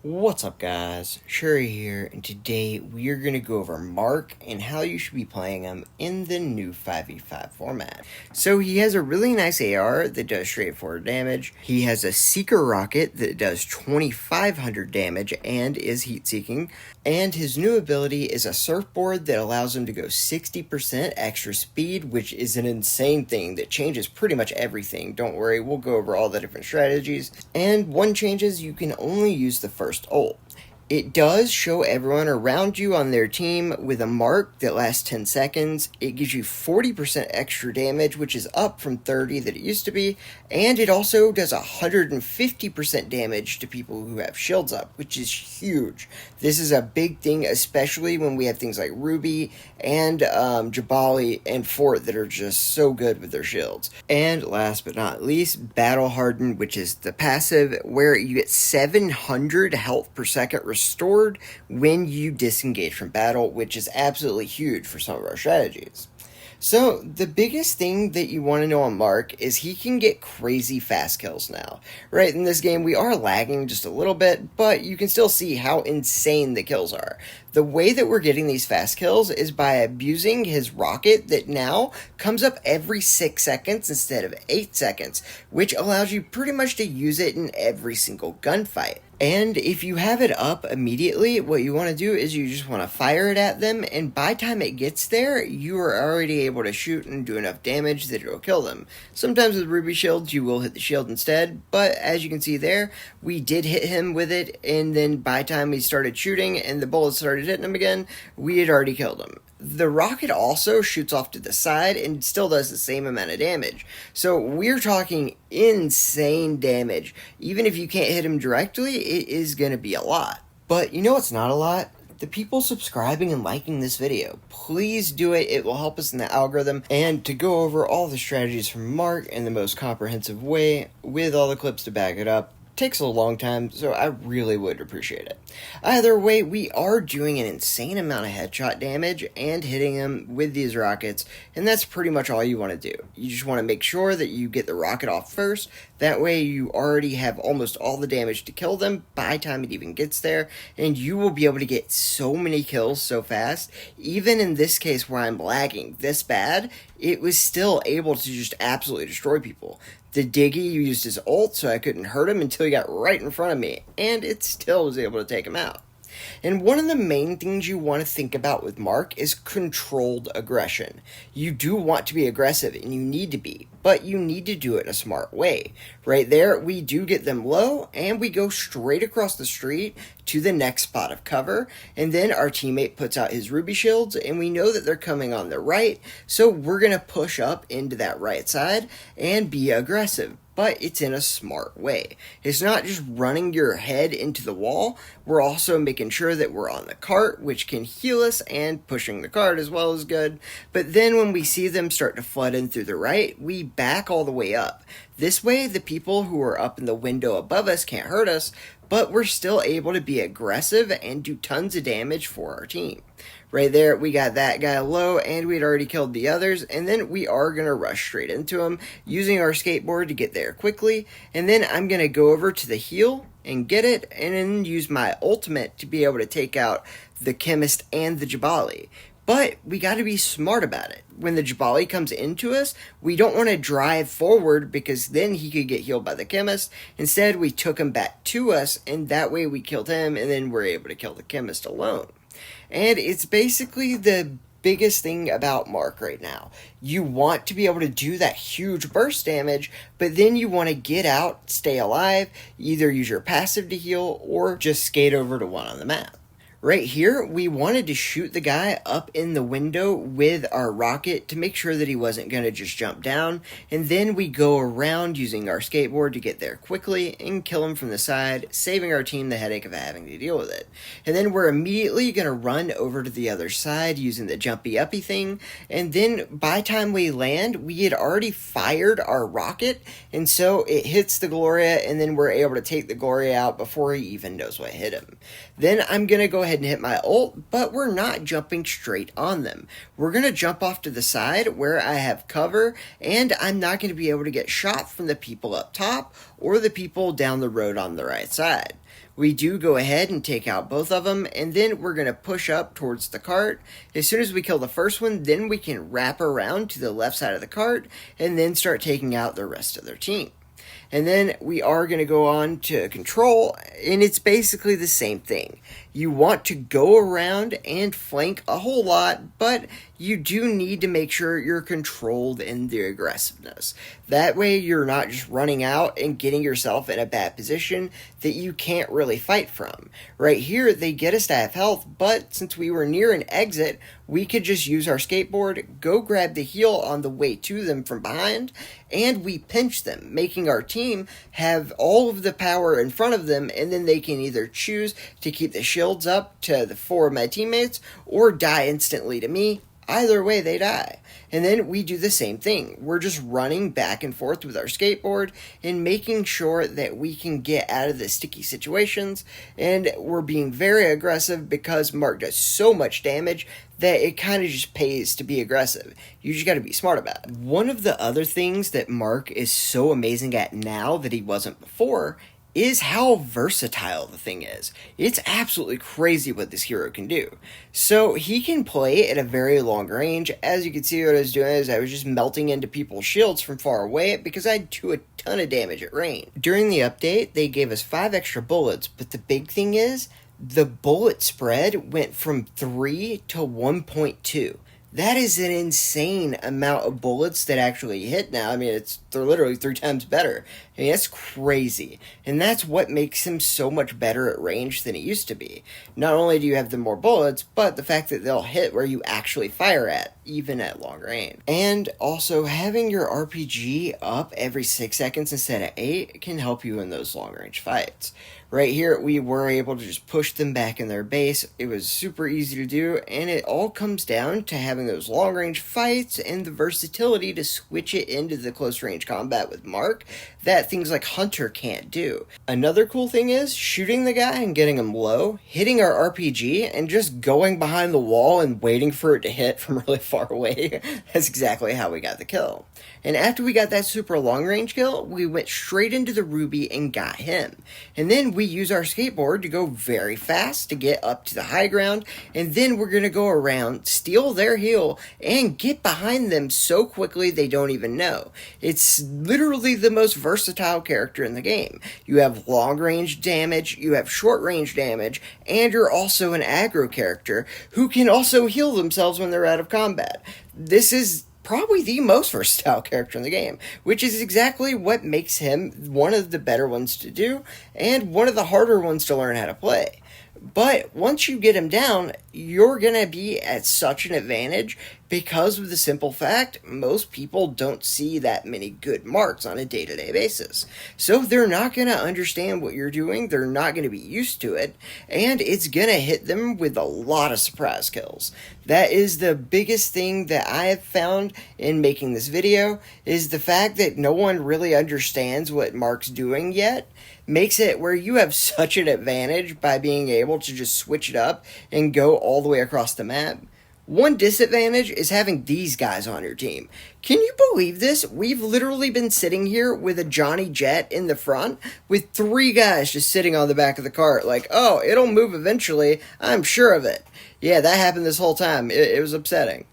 What's up guys, Shouri here, and today we are going to go over Mark and how you should be playing him in the new 5v5 format. So he has a really nice AR that does straightforward damage, he has a Seeker rocket that does 2500 damage and is heat seeking, and his new ability is a surfboard that allows him to go 60% extra speed, which is an insane thing that changes pretty much everything. Don't worry, we'll go over all the different strategies. And one change is you can only use the first ult. It does show everyone around you on their team with a mark that lasts 10 seconds. It gives you 40% extra damage, which is up from 30 that it used to be, and it also does 150% damage to people who have shields up, which is huge. This is a big thing, especially when we have things like Ruby and Jabali and Fort that are just so good with their shields. And last but not least, Battle Hardened, which is the passive where you get 700 health per second restored when you disengage from battle, which is absolutely huge for some of our strategies. So the biggest thing that you want to know on Mark is he can get crazy fast kills now. Right, in this game we are lagging just a little bit, but you can still see how insane the kills are. The way that we're getting these fast kills is by abusing his rocket that now comes up every 6 seconds instead of 8 seconds, which allows you pretty much to use it in every single gunfight. And if you have it up immediately, what you want to do is you just want to fire it at them, and by the time it gets there, you are already able to shoot and do enough damage that it will kill them. Sometimes with Ruby shields, you will hit the shield instead, but as you can see there, we did hit him with it, and then by the time he started shooting and the bullets started hitting him again, we had already killed him. The rocket also shoots off to the side and still does the same amount of damage. So we're talking insane damage. Even if you can't hit him directly, it is going to be a lot. But you know what's not a lot? The people subscribing and liking this video. Please do it. It will help us in the algorithm. And to go over all the strategies from Mark in the most comprehensive way with all the clips to back it up takes a long time, so I really would appreciate it. Either way, we are doing an insane amount of headshot damage and hitting them with these rockets, and that's pretty much all you want to do. You just want to make sure that you get the rocket off first. That way you already have almost all the damage to kill them by the time it even gets there, and you will be able to get so many kills so fast. Even in this case where I'm lagging this bad, it was still able to just absolutely destroy people. The Diggy used his ult so I couldn't hurt him until he got right in front of me, and it still was able to take him out. And one of the main things you want to think about with Mark is controlled aggression. You do want to be aggressive, and you need to be, but you need to do it in a smart way. Right there, we do get them low, and we go straight across the street to the next spot of cover, and then our teammate puts out his Ruby shields, and we know that they're coming on the right, so we're going to push up into that right side and be aggressive. But it's in a smart way. It's not just running your head into the wall, we're also making sure that we're on the cart, which can heal us, and pushing the cart as well is good. But then when we see them start to flood in through the right, we back all the way up. This way, the people who are up in the window above us can't hurt us, but we're still able to be aggressive and do tons of damage for our team. Right there, we got that guy low, and we'd already killed the others, and then we are going to rush straight into him, using our skateboard to get there quickly, and then I'm going to go over to the heal and get it, and then use my ultimate to be able to take out the Chemist and the Jabali. But we got to be smart about it. When the Jabali comes into us, we don't want to drive forward because then he could get healed by the Chemist. Instead, we took him back to us, and that way we killed him, and then we're able to kill the Chemist alone. And it's basically the biggest thing about Mark right now. You want to be able to do that huge burst damage, but then you want to get out, stay alive, either use your passive to heal, or just skate over to one on the map. Right here, we wanted to shoot the guy up in the window with our rocket to make sure that he wasn't going to just jump down, and then we go around using our skateboard to get there quickly and kill him from the side, saving our team the headache of having to deal with it. And then we're immediately going to run over to the other side using the jumpy uppy thing, and then by the time we land, we had already fired our rocket, and so it hits the Gloria, and then we're able to take the Gloria out before he even knows what hit him. Then I'm going to go ahead ahead and hit my ult, but we're not jumping straight on them. We're going to jump off to the side where I have cover, and I'm not going to be able to get shot from the people up top or the people down the road on the right side. We do go ahead and take out both of them, and then we're going to push up towards the cart. As soon as we kill the first one, then we can wrap around to the left side of the cart and then start taking out the rest of their team. And then we are going to go on to control, and it's basically the same thing. You want to go around and flank a whole lot, but you do need to make sure you're controlled in the aggressiveness. That way you're not just running out and getting yourself in a bad position that you can't really fight from. Right here, they get us to have health, but since we were near an exit, we could just use our skateboard, go grab the heal on the way to them from behind, and we pinch them, making our team have all of the power in front of them, and then they can either choose to keep the shields up to the 4 of my teammates or die instantly to me. Either way, they die. And then we do the same thing. We're just running back and forth with our skateboard and making sure that we can get out of the sticky situations. And we're being very aggressive because Mark does so much damage that it kind of just pays to be aggressive. You just got to be smart about it. One of the other things that Mark is so amazing at now that he wasn't before is how versatile the thing is. It's absolutely crazy what this hero can do. So he can play at a very long range. As you can see, what I was doing is I was just melting into people's shields from far away because I do a ton of damage at range. During the update, they gave us 5 extra bullets, but the big thing is the bullet spread went from 3 to 1.2. That is an insane amount of bullets that actually hit now. I mean, they're literally 3 times better. I mean, that's crazy. And that's what makes him so much better at range than he used to be. Not only do you have the more bullets, but the fact that they'll hit where you actually fire at, even at long range. And also, having your RPG up every 6 seconds instead of 8 can help you in those long range fights. Right here, we were able to just push them back in their base. It was super easy to do, and it all comes down to having those long-range fights and the versatility to switch it into the close-range combat with Mark that things like Hunter can't do. Another cool thing is shooting the guy and getting him low, hitting our RPG, and just going behind the wall and waiting for it to hit from really far away. That's exactly how we got the kill. And after we got that super long-range kill, we went straight into the Ruby and got him. And then we use our skateboard to go very fast to get up to the high ground, and then we're going to go around, steal their heal, and get behind them so quickly they don't even know. It's literally the most versatile character in the game. You have long-range damage, you have short-range damage, and you're also an aggro character who can also heal themselves when they're out of combat. This is probably the most versatile character in the game, which is exactly what makes him one of the better ones to do and one of the harder ones to learn how to play. But once you get him down, you're going to be at such an advantage because of the simple fact most people don't see that many good marks on a day-to-day basis. So they're not going to understand what you're doing, they're not going to be used to it, and it's going to hit them with a lot of surprise kills. That is the biggest thing that I have found in making this video, is the fact that no one really understands what Mark's doing yet. Makes it where you have such an advantage by being able to just switch it up and go all the way across the map. One disadvantage is having these guys on your team. Can you believe this? We've literally been sitting here with a Johnny Jet in the front with 3 guys just sitting on the back of the cart like, oh, it'll move eventually, I'm sure of it. Yeah, that happened this whole time. It was upsetting.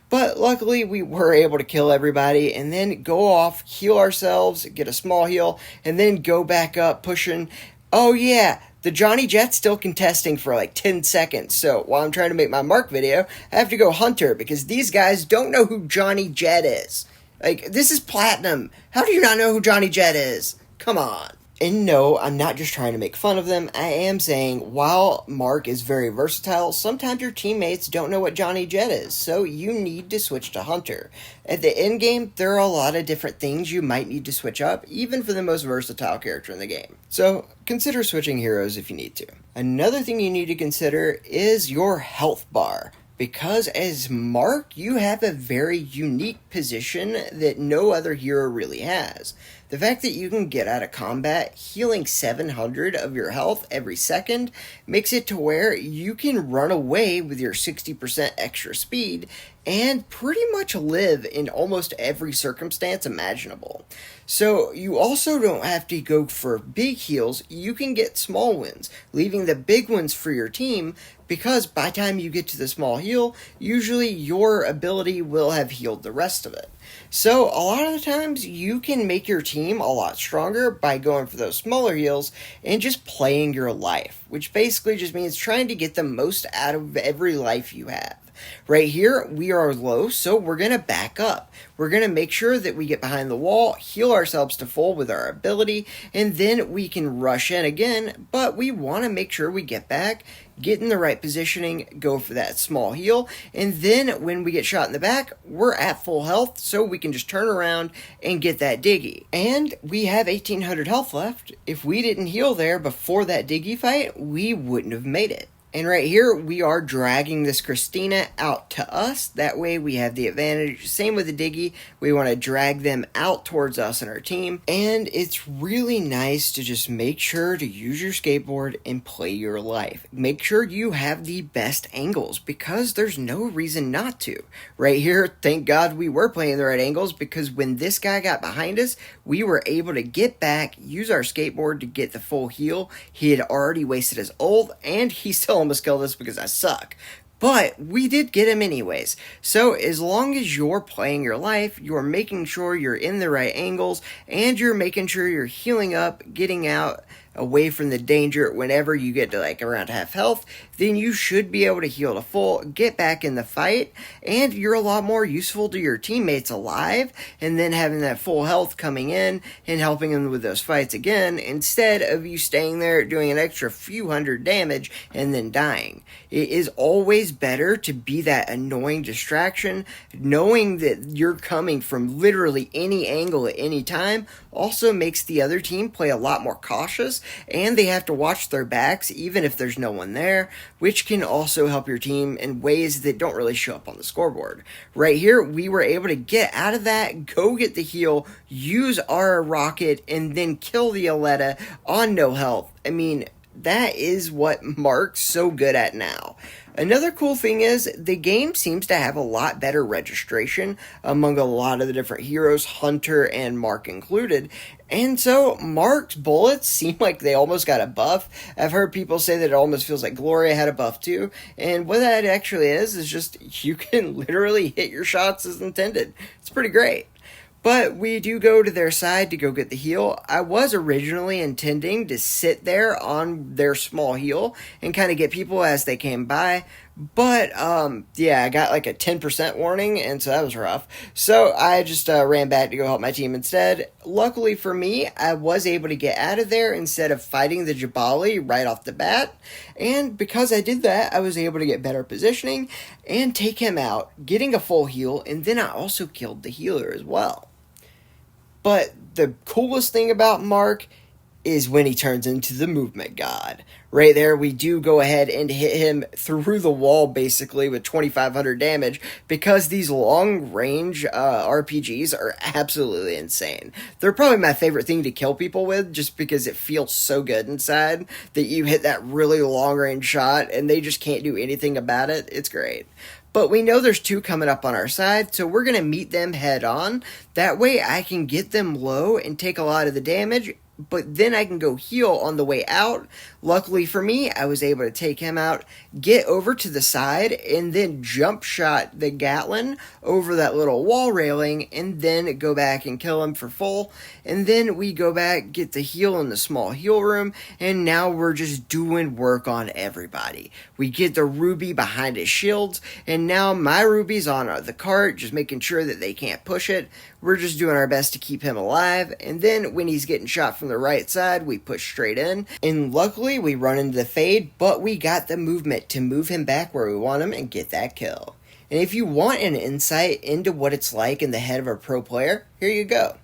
But luckily, we were able to kill everybody and then go off, heal ourselves, get a small heal, and then go back up pushing. Oh yeah, the Johnny Jet's still contesting for like 10 seconds. So while I'm trying to make my Mark video, I have to go Hunter because these guys don't know who Johnny Jet is. Like, this is Platinum. How do you not know who Johnny Jet is? Come on. And no, I'm not just trying to make fun of them. I am saying, while Mark is very versatile, sometimes your teammates don't know what Johnny Jet is, so you need to switch to Hunter. At the end game, there are a lot of different things you might need to switch up, even for the most versatile character in the game. So, consider switching heroes if you need to. Another thing you need to consider is your health bar. Because as Mark, you have a very unique position that no other hero really has. The fact that you can get out of combat healing 700 of your health every second makes it to where you can run away with your 60% extra speed and pretty much live in almost every circumstance imaginable. So you also don't have to go for big heals, you can get small wins, leaving the big ones for your team, because by the time you get to the small heal, usually your ability will have healed the rest of it. So a lot of the times you can make your team a lot stronger by going for those smaller heals and just playing your life, which basically just means trying to get the most out of every life you have. Right here, we are low, so we're going to back up. We're going to make sure that we get behind the wall, heal ourselves to full with our ability, and then we can rush in again, but we want to make sure we get back, get in the right positioning, go for that small heal, and then when we get shot in the back, we're at full health, so we can just turn around and get that diggy. And we have 1800 health left. If we didn't heal there before that diggy fight, we wouldn't have made it. And right here, we are dragging this Christina out to us. That way we have the advantage. Same with the Diggy. We want to drag them out towards us and our team. And it's really nice to just make sure to use your skateboard and play your life. Make sure you have the best angles, because there's no reason not to. Right here, thank God we were playing the right angles, because when this guy got behind us, we were able to get back, use our skateboard to get the full heal. He had already wasted his ult, and he still almost killed us because I suck. But we did get him anyways. So as long as you're playing your life, you're making sure you're in the right angles, and you're making sure you're healing up, getting out away from the danger whenever you get to like around half health, then you should be able to heal to full, get back in the fight, and you're a lot more useful to your teammates alive, and then having that full health coming in and helping them with those fights again, instead of you staying there doing an extra few hundred damage and then dying. It is always better to be that annoying distraction, knowing that you're coming from literally any angle at any time also makes the other team play a lot more cautious, and they have to watch their backs even if there's no one there, which can also help your team in ways that don't really show up on the scoreboard. Right here, we were able to get out of that, go get the heal, use our rocket, and then kill the Aletta on no health. I mean, that is what Mark's so good at now. Another cool thing is the game seems to have a lot better registration among a lot of the different heroes, Hunter and Mark included. And so Mark's bullets seem like they almost got a buff. I've heard people say that it almost feels like Gloria had a buff too. And what that actually is just you can literally hit your shots as intended. It's pretty great. But we do go to their side to go get the heal. I was originally intending to sit there on their small heal and kind of get people as they came by. But, yeah, I got like a 10% warning, and so that was rough. So I just ran back to go help my team instead. Luckily for me, I was able to get out of there instead of fighting the Jabali right off the bat. And because I did that, I was able to get better positioning and take him out, getting a full heal, and then I also killed the healer as well. But the coolest thing about Mark is when he turns into the movement god. Right there, we do go ahead and hit him through the wall, basically, with 2,500 damage, because these long-range RPGs are absolutely insane. They're probably my favorite thing to kill people with, just because it feels so good inside that you hit that really long-range shot, and they just can't do anything about it. It's great. But we know there's two coming up on our side, so we're going to meet them head on. That way I can get them low and take a lot of the damage, but then I can go heal on the way out. Luckily for me, I was able to take him out, get over to the side, and then jump shot the Gatlin over that little wall railing, and then go back and kill him for full. And then we go back, get the heal in the small heal room, and now we're just doing work on everybody. We get the Ruby behind his shields, and now my Ruby's on the cart, just making sure that they can't push it. We're just doing our best to keep him alive, and then when he's getting shot from the right side, we push straight in, and luckily we run into the fade, but we got the movement to move him back where we want him and get that kill. And if you want an insight into what it's like in the head of a pro player, here you go.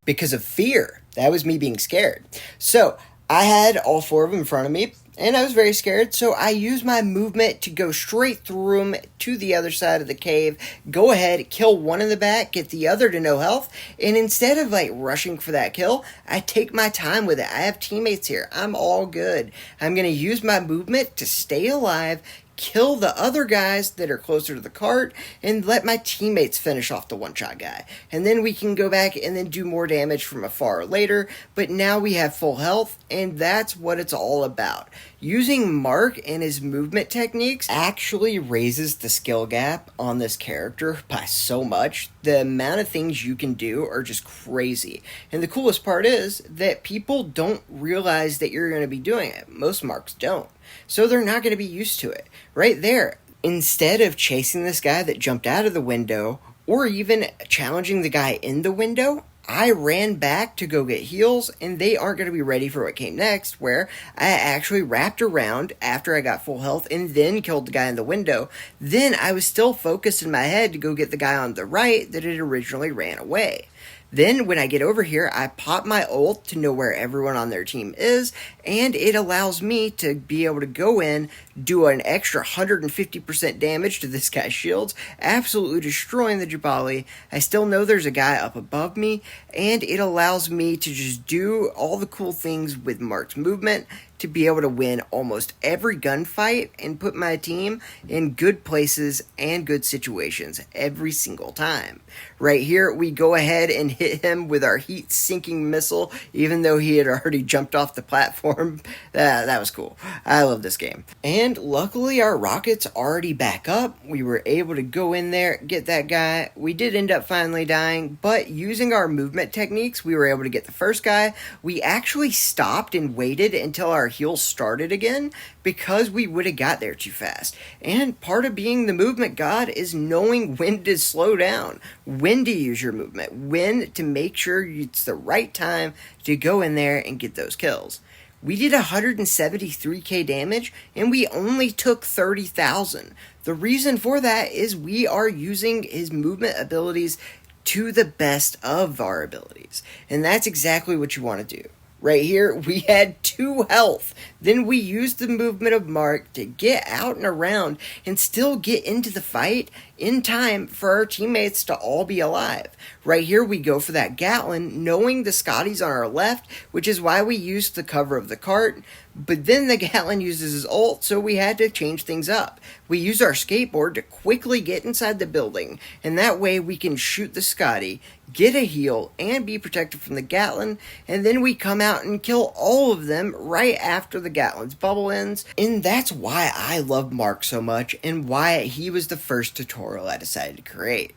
Because of fear. That was me being scared. So, I had all 4 of them in front of me, and I was very scared, so I used my movement to go straight through them to the other side of the cave, go ahead, kill one in the back, get the other to no health, and instead of rushing for that kill, I take my time with it. I have teammates here. I'm all good. I'm going to use my movement to stay alive, kill the other guys that are closer to the cart, and let my teammates finish off the one-shot guy. And then we can go back and then do more damage from afar later, but now we have full health, and that's what it's all about. Using Mark and his movement techniques actually raises the skill gap on this character by so much. The amount of things you can do are just crazy. And the coolest part is that people don't realize that you're going to be doing it. Most Marks don't. So they're not going to be used to it. Right there, instead of chasing this guy that jumped out of the window, or even challenging the guy in the window, I ran back to go get heals, and they aren't going to be ready for what came next, where I actually wrapped around after I got full health and then killed the guy in the window. Then I was still focused in my head to go get the guy on the right that had originally ran away. Then when I get over here, I pop my ult to know where everyone on their team is, and it allows me to be able to go in, do an extra 150% damage to this guy's shields, absolutely destroying the Jabali. I still know there's a guy up above me, and it allows me to just do all the cool things with Mark's movement to be able to win almost every gunfight and put my team in good places and good situations every single time. Right here, we go ahead and hit him with our heat-sinking missile, even though he had already jumped off the platform. That was cool. I love this game. And luckily, our rockets already back up. We were able to go in there, get that guy. We did end up finally dying, but using our movement techniques, we were able to get the first guy. We actually stopped and waited until our heals started again because we would have got there too fast. And part of being the movement god is knowing when to slow down, when to use your movement, when to make sure it's the right time to go in there and get those kills. We did 173k damage and we only took 30,000. The reason for that is we are using his movement abilities to the best of our abilities. And that's exactly what you want to do. Right here, we had 2 health. Then we used the movement of Mark to get out and around and still get into the fight in time for our teammates to all be alive. Right here, we go for that Gatlin, knowing the Scotty's on our left, which is why we used the cover of the cart. But then the Gatlin uses his ult, so we had to change things up. We use our skateboard to quickly get inside the building, and that way we can shoot the Scotty, get a heal, and be protected from the Gatlin, and then we come out and kill all of them right after the Gatlin's bubble ends. And that's why I love Mark so much, and why he was the first tutorial I decided to create.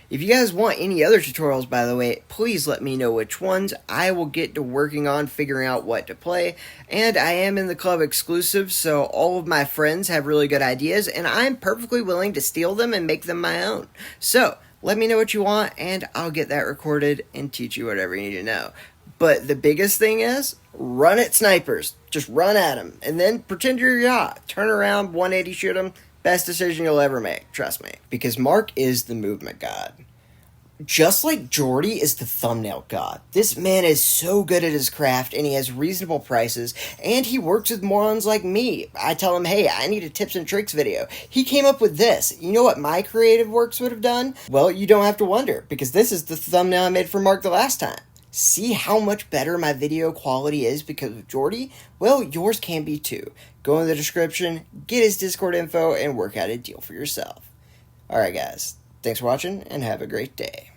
If you guys want any other tutorials, by the way, please let me know which ones. I will get to working on figuring out what to play. And I am in the club exclusive, so all of my friends have really good ideas, and I'm perfectly willing to steal them and make them my own. So, let me know what you want, and I'll get that recorded and teach you whatever you need to know. But the biggest thing is, run at snipers. Just run at them, and then pretend you're yacht. Turn around, 180 shoot them. Best decision you'll ever make, trust me. Because Mark is the movement god. Just like Jordy is the thumbnail god. This man is so good at his craft, and he has reasonable prices, and he works with morons like me. I tell him, hey, I need a tips and tricks video. He came up with this. You know what my creative works would have done? Well, you don't have to wonder, because this is the thumbnail I made for Mark the last time. See how much better my video quality is because of Jordy? Well, yours can be too. Go in the description, get his Discord info, and work out a deal for yourself. Alright guys, thanks for watching, and have a great day.